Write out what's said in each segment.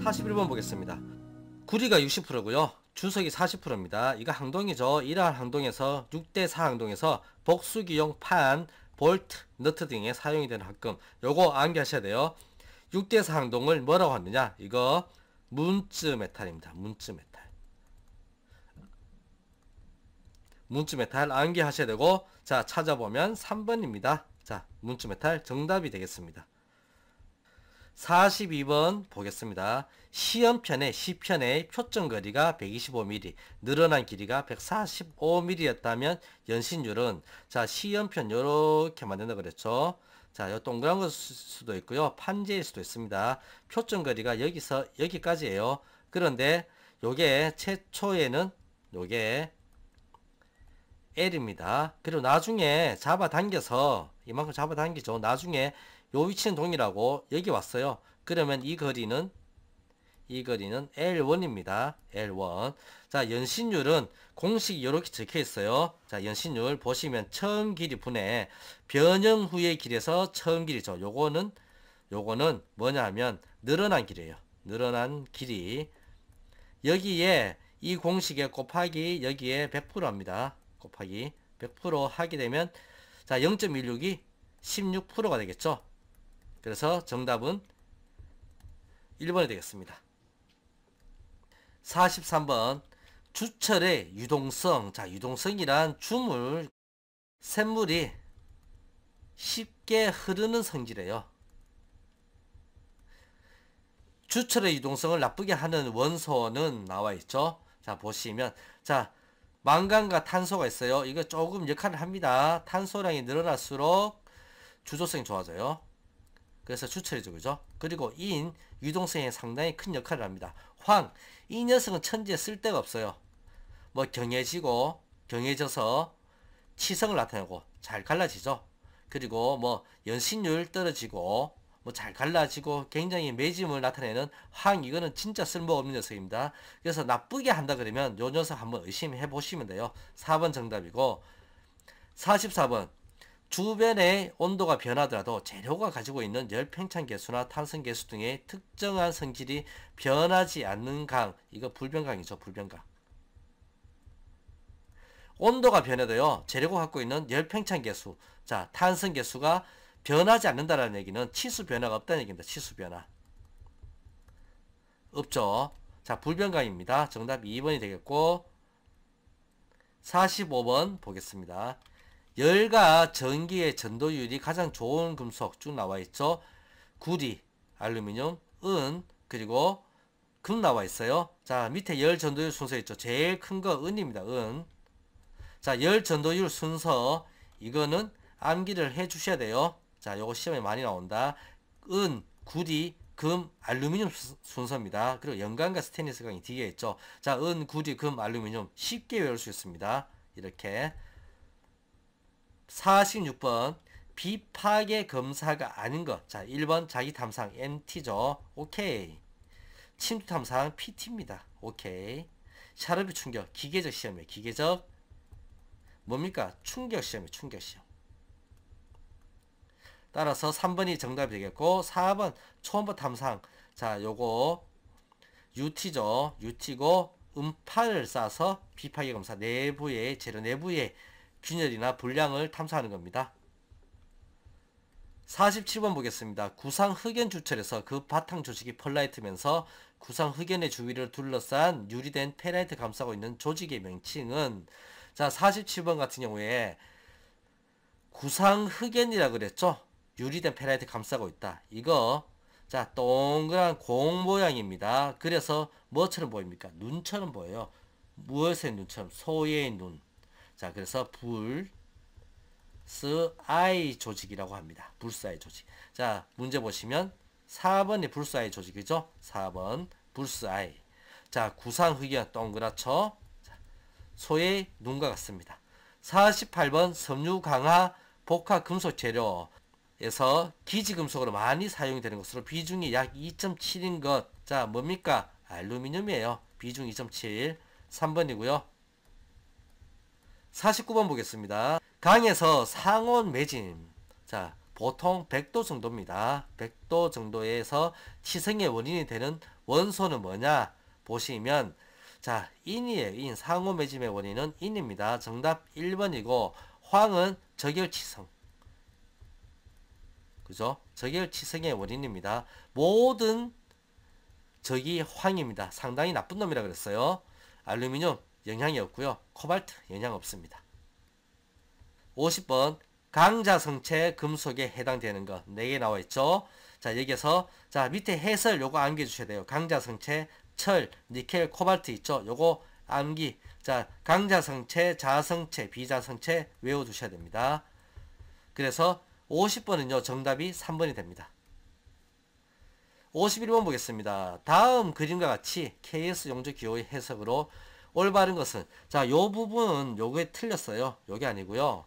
41번 보겠습니다. 구리가 60%고요. 주석이 40%입니다. 이거 항동이죠. 이러한 항동에서 6대4 항동에서 복수기용 판, 볼트, 너트 등에 사용이 되는 합금. 요거 암기하셔야 돼요. 6대4 항동을 뭐라고 하느냐? 이거 문츠 메탈입니다. 문츠 메탈. 문츠 메탈 암기하셔야 되고, 자, 찾아보면 3번입니다. 자, 문츠 메탈 정답이 되겠습니다. 42번 보겠습니다. 시편의 표점거리가 125mm, 늘어난 길이가 145mm였다면 연신율은, 자, 시연편 요렇게 만든다 그랬죠. 자, 요 동그란 걸 수도 있고요. 판재일 수도 있습니다. 표점거리가 여기서 여기까지예요. 그런데 요게 최초에는 요게 L입니다. 그리고 나중에 잡아당겨서 이만큼 잡아당기죠. 나중에 요 위치는 동일하고 여기 왔어요. 그러면 이 거리는 L1입니다. L1. 자, 연신율은 공식이 이렇게 적혀 있어요. 자, 연신율 보시면 처음 길이 분의 변형 후의 길에서 처음 길이죠. 요거는 뭐냐 하면 늘어난 길이에요. 늘어난 길이. 여기에 이 공식에 곱하기 여기에 100% 합니다. 곱하기 100% 하게 되면, 자, 0.16이 16%가 되겠죠. 그래서 정답은 1번이 되겠습니다. 43번 주철의 유동성. 자, 유동성이란 샘물이 쉽게 흐르는 성질이에요. 주철의 유동성을 나쁘게 하는 원소는 나와 있죠. 자, 보시면, 자, 망간과 탄소가 있어요. 이거 조금 역할을 합니다. 탄소량이 늘어날수록 주조성이 좋아져요. 그래서 주철이죠, 그죠? 그리고 인, 유동성에 상당히 큰 역할을 합니다. 황, 이 녀석은 천지에 쓸데가 없어요. 뭐 경해져서 치성을 나타내고 잘 갈라지죠. 그리고 뭐 연신율 떨어지고 뭐 잘 갈라지고 굉장히 매짐을 나타내는 황, 이거는 진짜 쓸모없는 녀석입니다. 그래서 나쁘게 한다 그러면 요 녀석 한번 의심해 보시면 돼요. 4번 정답이고, 44번 주변의 온도가 변하더라도 재료가 가지고 있는 열팽창 개수나 탄성 개수 등의 특정한 성질이 변하지 않는 강, 이거 불변강이죠. 불변강. 온도가 변해도요, 재료가 갖고 있는 열팽창 개수, 자, 탄성 개수가 변하지 않는다라는 얘기는 치수 변화가 없다는 얘기입니다. 치수 변화 없죠. 자, 불변강입니다. 정답 2번이 되겠고, 45번 보겠습니다. 열과 전기의 전도율이 가장 좋은 금속 쭉 나와 있죠. 구리, 알루미늄, 은, 그리고 금 나와 있어요. 자, 밑에 열 전도율 순서 있죠. 제일 큰 거 은입니다. 은. 자, 열 전도율 순서, 이거는 암기를 해 주셔야 돼요. 자, 요거 시험에 많이 나온다. 은, 구리, 금, 알루미늄 순서입니다. 그리고 연강과 스테인리스 강이 뒤에 있죠. 자, 은, 구리, 금, 알루미늄 쉽게 외울 수 있습니다. 이렇게. 46번 비파괴 검사가 아닌 것. 자, 1번 자기 탐상 NT죠. 오케이. 침투 탐상 PT입니다. 오케이. 샤르비 충격 기계적 시험이에요. 기계적 뭡니까? 충격 시험이에요. 충격 시험. 따라서 3번이 정답이 되겠고, 4번 초음파 탐상. 자, 요거 UT죠. UT고 음파를 쏴서 비파괴 검사 내부의 재료 내부의 균열이나 불량을 탐사하는 겁니다. 47번 보겠습니다. 구상흑연 주철에서 그 바탕 조직이 펄라이트면서 구상흑연의 주위를 둘러싼 유리된 페라이트 감싸고 있는 조직의 명칭은, 자, 47번 같은 경우에 구상흑연이라 그랬죠. 유리된 페라이트 감싸고 있다. 이거, 자, 동그란 공 모양입니다. 그래서 뭐처럼 보입니까? 눈처럼 보여요. 무엇의 눈처럼? 소의 눈. 자, 그래서 불스아이 조직이라고 합니다. 불스아이 조직. 자, 문제 보시면 4번이 불스아이 조직이죠. 4번 불스아이. 자, 구상흑연 동그랗죠. 자, 소의 눈과 같습니다. 48번 섬유강화 복합 금속 재료에서 기지금속으로 많이 사용이 되는 것으로 비중이 약 2.7인 것. 자, 뭡니까? 알루미늄이에요. 비중 2.7. 3번이고요. 49번 보겠습니다. 강에서 상온 매짐. 자, 보통 100도 정도입니다. 100도 정도에서 치성의 원인이 되는 원소는 뭐냐 보시면 자 인이에요. 인. 상호 매짐의 원인은 인입니다. 정답 1번이고 황은 적열치성. 그죠? 적열치성의 원인입니다. 모든 적이 황입니다. 상당히 나쁜 놈이라 그랬어요. 알루미늄 영향이 없고요. 코발트 영향 없습니다. 50번 강자성체 금속에 해당되는 것 4개 나와 있죠. 자 여기에서 자 밑에 해설 요거 암기해 주셔야 돼요. 강자성체 철, 니켈, 코발트 있죠. 요거 암기. 자 강자성체, 자성체, 비자성체 외워 두셔야 됩니다. 그래서 50번은요 정답이 3번이 됩니다. 51번 보겠습니다. 다음 그림과 같이 KS 용접 기호의 해석으로 올바른 것은 자 요 부분은 요게 틀렸어요. 요게 아니고요.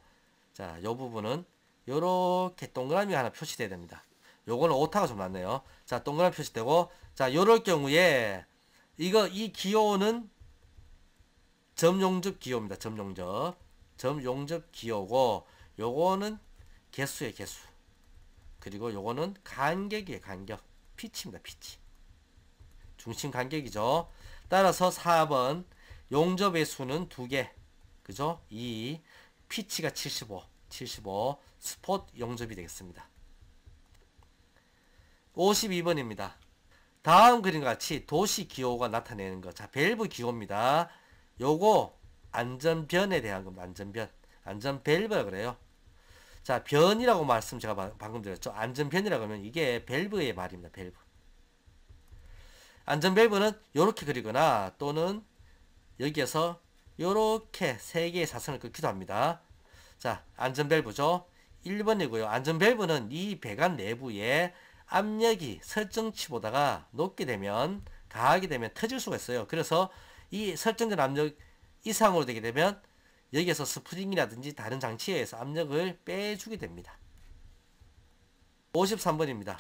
자 요 부분은 요렇게 동그라미가 하나 표시돼야 됩니다. 요거는 오타가 좀 났네요. 자 동그라미 표시되고 자 요럴 경우에 이 기호는 점용접 기호입니다. 점용접 기호고 요거는 개수의 개수. 그리고 요거는 간격이에요. 간격. 피치입니다. 피치. 중심 간격이죠. 따라서 4번 용접의 수는 2개. 그죠? 2. 피치가 75. 스폿 용접이 되겠습니다. 52번입니다. 다음 그림과 같이 도시 기호가 나타내는 것. 자, 밸브 기호입니다. 요거 안전변에 대한 겁니다. 안전변. 안전밸브라 그래요. 자, 변이라고 말씀 제가 방금 드렸죠. 안전변이라고 하면 이게 밸브의 말입니다. 밸브. 안전밸브는 요렇게 그리거나 또는 여기에서 요렇게 3개의 사선을 긋기도 합니다. 자, 안전밸브죠. 1번이고요. 안전밸브는 이 배관 내부에 압력이 설정치보다가 높게 되면 가하게 되면 터질 수가 있어요. 그래서 이 설정된 압력 이상으로 되게 되면 여기에서 스프링이라든지 다른 장치에 의해서 압력을 빼주게 됩니다. 53번입니다.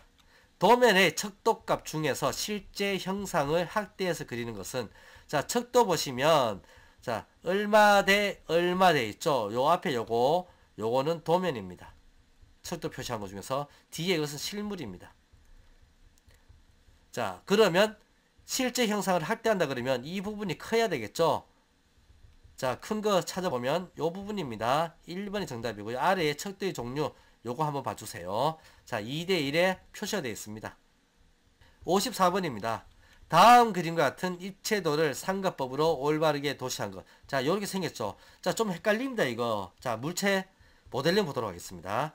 도면의 척도값 중에서 실제 형상을 확대해서 그리는 것은 자 척도 보시면 자 얼마 대 얼마 돼 있죠. 요 앞에 요거는 도면입니다. 척도 표시한 것 중에서 뒤에 이것은 실물입니다. 자 그러면 실제 형상을 확대한다 그러면 이 부분이 커야 되겠죠. 자, 큰 거 찾아보면 요 부분입니다. 1번이 정답이고요. 아래에 척도의 종류 요거 한번 봐주세요. 자, 2대1에 표시가 되어 있습니다. 54번입니다. 다음 그림과 같은 입체도를 삼각법으로 올바르게 도시한 것. 자, 요렇게 생겼죠. 자, 좀 헷갈립니다, 이거. 자, 물체 모델링 보도록 하겠습니다.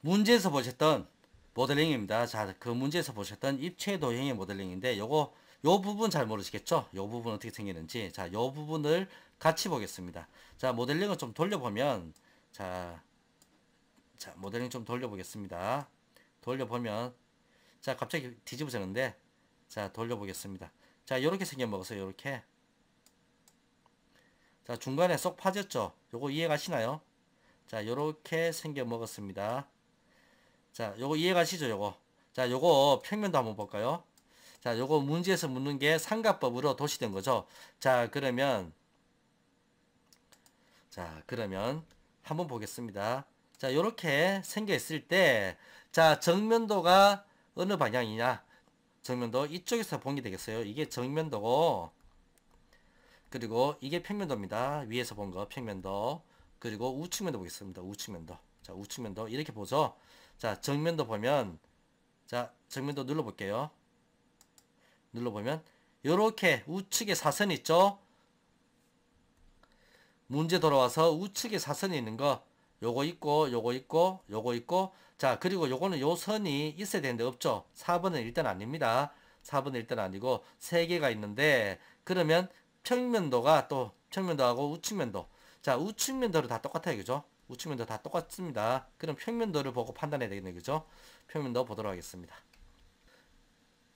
문제에서 보셨던 모델링입니다. 자, 그 문제에서 보셨던 입체도형의 모델링인데 요 부분 잘 모르시겠죠? 요 부분 어떻게 생기는지. 자, 요 부분을 같이 보겠습니다. 자, 모델링을 좀 돌려보면 자, 모델링 좀 돌려보겠습니다. 돌려보면 자, 갑자기 뒤집어졌는데 자, 돌려보겠습니다. 자, 요렇게 생겨먹었어요. 요렇게. 자, 중간에 쏙 파졌죠? 요거 이해가시나요? 자, 요렇게 생겨먹었습니다. 자, 요거 이해가시죠? 요거. 자, 요거 평면도 한번 볼까요? 자, 요거 문제에서 묻는 게 삼각법으로 도시된 거죠. 자, 그러면 한번 보겠습니다. 자, 요렇게 생겨 있을 때 자, 정면도가 어느 방향이냐? 정면도 이쪽에서 본 게 되겠어요. 이게 정면도고 그리고 이게 평면도입니다. 위에서 본 거 평면도. 그리고 우측면도 보겠습니다. 우측면도. 자, 우측면도 이렇게 보죠. 자, 정면도 보면 자, 정면도 눌러 볼게요. 눌러보면 요렇게 우측에 사선이 있죠. 문제 돌아와서 우측에 사선이 있는 거 요거 있고 요거 있고 요거 있고 자 그리고 요거는 요 선이 있어야 되는데 없죠. 4번은 일단 아닙니다. 4번은 일단 아니고 3개가 있는데 그러면 평면도가 또 평면도하고 우측면도 자 우측면도를 다 똑같아요. 그죠? 우측면도 다 똑같습니다. 그럼 평면도를 보고 판단해야 되겠네. 그죠? 평면도 보도록 하겠습니다.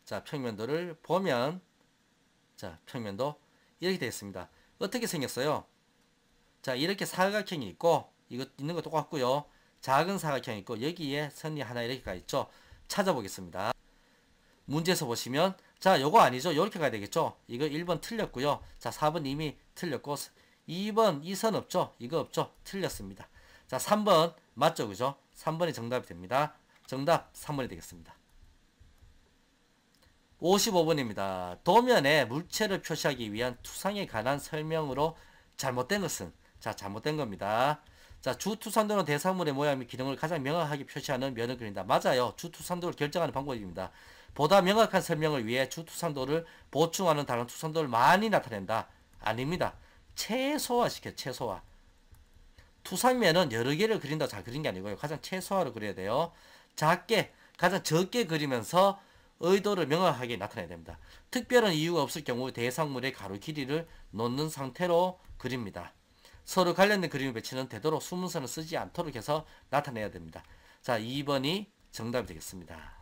자, 평면도를 보면 자, 평면도 이렇게 되어 있습니다. 어떻게 생겼어요? 자, 이렇게 사각형이 있고 이거 있는 거 똑같고요. 작은 사각형이 있고 여기에 선이 하나 이렇게 가 있죠. 찾아보겠습니다. 문제에서 보시면 자, 요거 아니죠. 요렇게 가야 되겠죠. 이거 1번 틀렸고요. 자, 4번 이미 틀렸고 2번 이 선 없죠. 이거 없죠. 틀렸습니다. 자, 3번 맞죠. 그죠? 3번이 정답이 됩니다. 정답 3번이 되겠습니다. 55번입니다. 도면에 물체를 표시하기 위한 투상에 관한 설명으로 잘못된 것은? 자, 잘못된 겁니다. 자, 주투산도는 대상물의 모양 및 기능을 가장 명확하게 표시하는 면을 그린다. 맞아요. 주투산도를 결정하는 방법입니다. 보다 명확한 설명을 위해 주투산도를 보충하는 다른 투산도를 많이 나타낸다. 아닙니다. 최소화시켜, 최소화. 투상면은 여러 개를 그린다고 잘 그린 게 아니고요. 가장 최소화로 그려야 돼요. 작게, 가장 적게 그리면서 의도를 명확하게 나타내야 됩니다. 특별한 이유가 없을 경우 대상물의 가로 길이를 놓는 상태로 그립니다. 서로 관련된 그림의 배치는 되도록 수문선을 쓰지 않도록 해서 나타내야 됩니다. 자, 2번이 정답이 되겠습니다.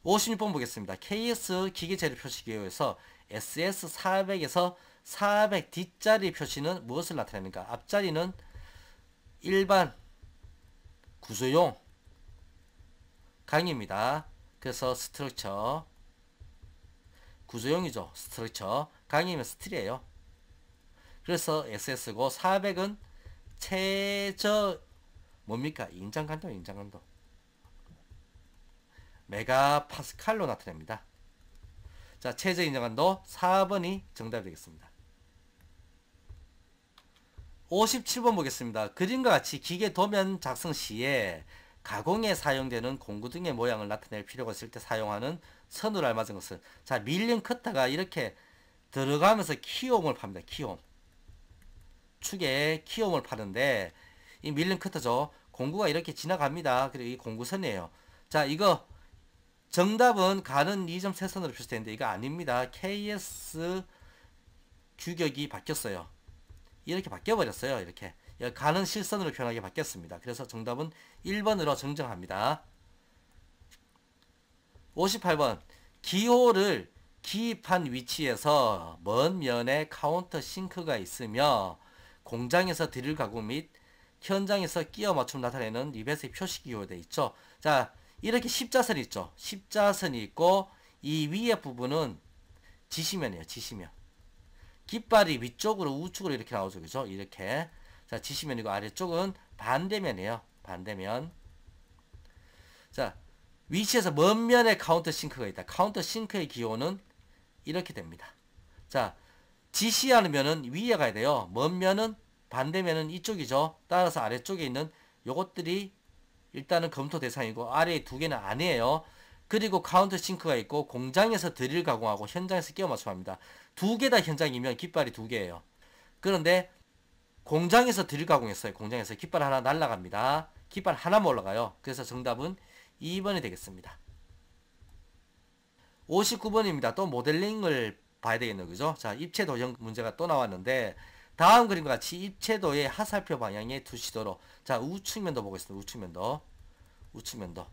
56번 보겠습니다. KS 기계재료 표시기호에서 SS400에서 400 뒷자리 표시는 무엇을 나타냅니까? 앞자리는 일반 구조용 강의입니다. 그래서 스트럭처 구조용이죠. 스트럭처 강의면 스틸이에요. 그래서 SS고 400은 최저 뭡니까? 인장간도 인장간도 메가파스칼로 나타냅니다. 자, 최저 인장간도 4번이 정답이 되겠습니다. 57번 보겠습니다. 그림과 같이 기계 도면 작성 시에 가공에 사용되는 공구 등의 모양을 나타낼 필요가 있을 때 사용하는 선으로 알맞은 것은? 자, 밀링 커터가 이렇게 들어가면서 키홈을 팝니다. 키홈. 축에 키홈을 파는데 이 밀링 커터죠. 공구가 이렇게 지나갑니다. 그리고 이 공구선이에요. 자, 이거 정답은 가는 2점 세선으로 표시되는데 이거 아닙니다. KS 규격이 바뀌었어요. 이렇게 바뀌어버렸어요. 이렇게 가는 실선으로 표현하게 바뀌었습니다. 그래서 정답은 1번으로 정정합니다. 58번 기호를 기입한 위치에서 먼 면에 카운터 싱크가 있으며 공장에서 드릴 가공 및 현장에서 끼워 맞춤 나타내는 리벳의 표시기호가 되어 있죠. 자, 이렇게 십자선이 있죠. 십자선이 있고 이 위에 부분은 지시면이에요. 지시면. 깃발이 위쪽으로 우측으로 이렇게 나오죠. 그죠? 이렇게. 자, 지시면이고 아래쪽은 반대면이에요. 반대면. 자, 위치에서 먼 면에 카운터 싱크가 있다. 카운터 싱크의 기호는 이렇게 됩니다. 자, 지시하는 면은 위에 가야 돼요. 먼 면은 반대면은 이쪽이죠. 따라서 아래쪽에 있는 요것들이 일단은 검토 대상이고 아래에 두 개는 아니에요. 그리고 카운터 싱크가 있고 공장에서 드릴 가공하고 현장에서 끼워 맞춤합니다. 두 개 다 현장이면 깃발이 두 개예요. 그런데 공장에서 드릴 가공했어요. 공장에서 깃발 하나 날라갑니다. 깃발 하나만 올라가요. 그래서 정답은 2번이 되겠습니다. 59번입니다. 또 모델링을 봐야 되겠네요. 그죠? 자, 입체 도형 문제가 또 나왔는데 다음 그림과 같이 입체도의 하살표 방향에 두시도록. 자, 우측면도 보겠습니다. 우측면도. 우측면도.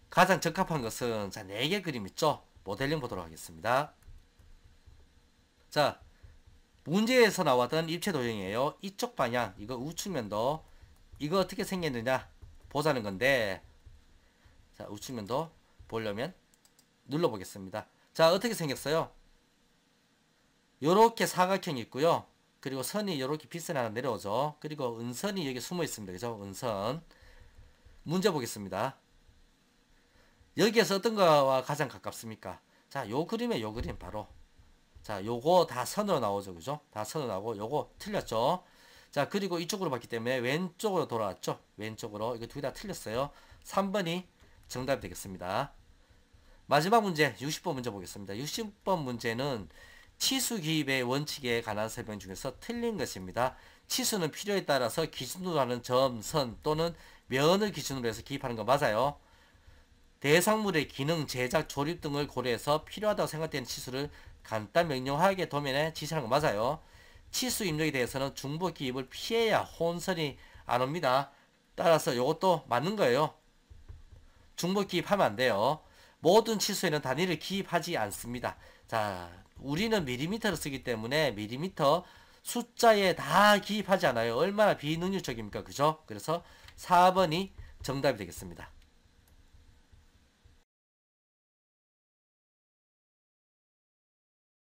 가장 적합한 것은 자, 4개 그림 있죠? 모델링 보도록 하겠습니다. 자, 문제에서 나왔던 입체 도형이에요. 이쪽 방향, 이거 우측면도. 이거 어떻게 생겼느냐 보자는 건데, 자, 우측면도 보려면 눌러보겠습니다. 자, 어떻게 생겼어요? 요렇게 사각형이 있고요. 그리고 선이 이렇게 빗선이 하나 내려오죠. 그리고 은선이 여기 숨어 있습니다. 그죠? 은선. 문제 보겠습니다. 여기에서 어떤 거와 가장 가깝습니까? 자, 요 그림에 요 그림 바로. 자, 요거 다 선으로 나오죠. 그죠? 다 선으로 나오고 요거 틀렸죠. 자, 그리고 이쪽으로 봤기 때문에 왼쪽으로 돌아왔죠. 왼쪽으로. 이거 두 개 다 틀렸어요. 3번이 정답이 되겠습니다. 마지막 문제 60번 문제 보겠습니다. 60번 문제는 치수 기입의 원칙에 관한 설명 중에서 틀린 것입니다. 치수는 필요에 따라서 기준으로 하는 점, 선 또는 면을 기준으로 해서 기입하는 거 맞아요. 대상물의 기능, 제작, 조립 등을 고려해서 필요하다고 생각되는 치수를 간단 명료하게 도면에 지시하는 거 맞아요. 치수 입력에 대해서는 중복 기입을 피해야 혼선이 안 옵니다. 따라서 이것도 맞는 거예요. 중복 기입하면 안 돼요. 모든 치수에는 단위를 기입하지 않습니다. 자, 우리는 밀리미터를 쓰기 때문에 밀리미터 숫자에 다 기입하지 않아요. 얼마나 비능률적입니까? 그죠? 그래서 4번이 정답이 되겠습니다.